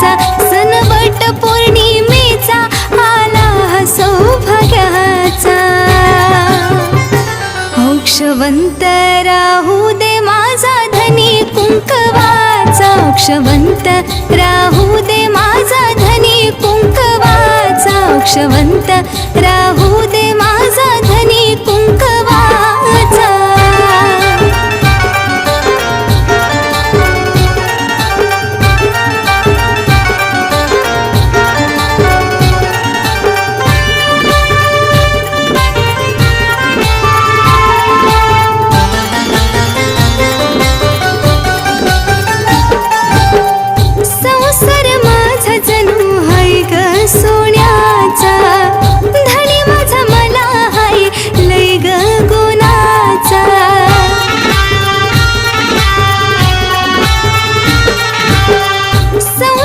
सौभाग्याचा सण वट पौर्णिमेचा आला हा सौभाग्याचा। औक्षवंत राहू दे माझा धनी कुंकवाचा, औक्षवंत राहू दे माझा धनी कुंकवाचा, औक्षवंत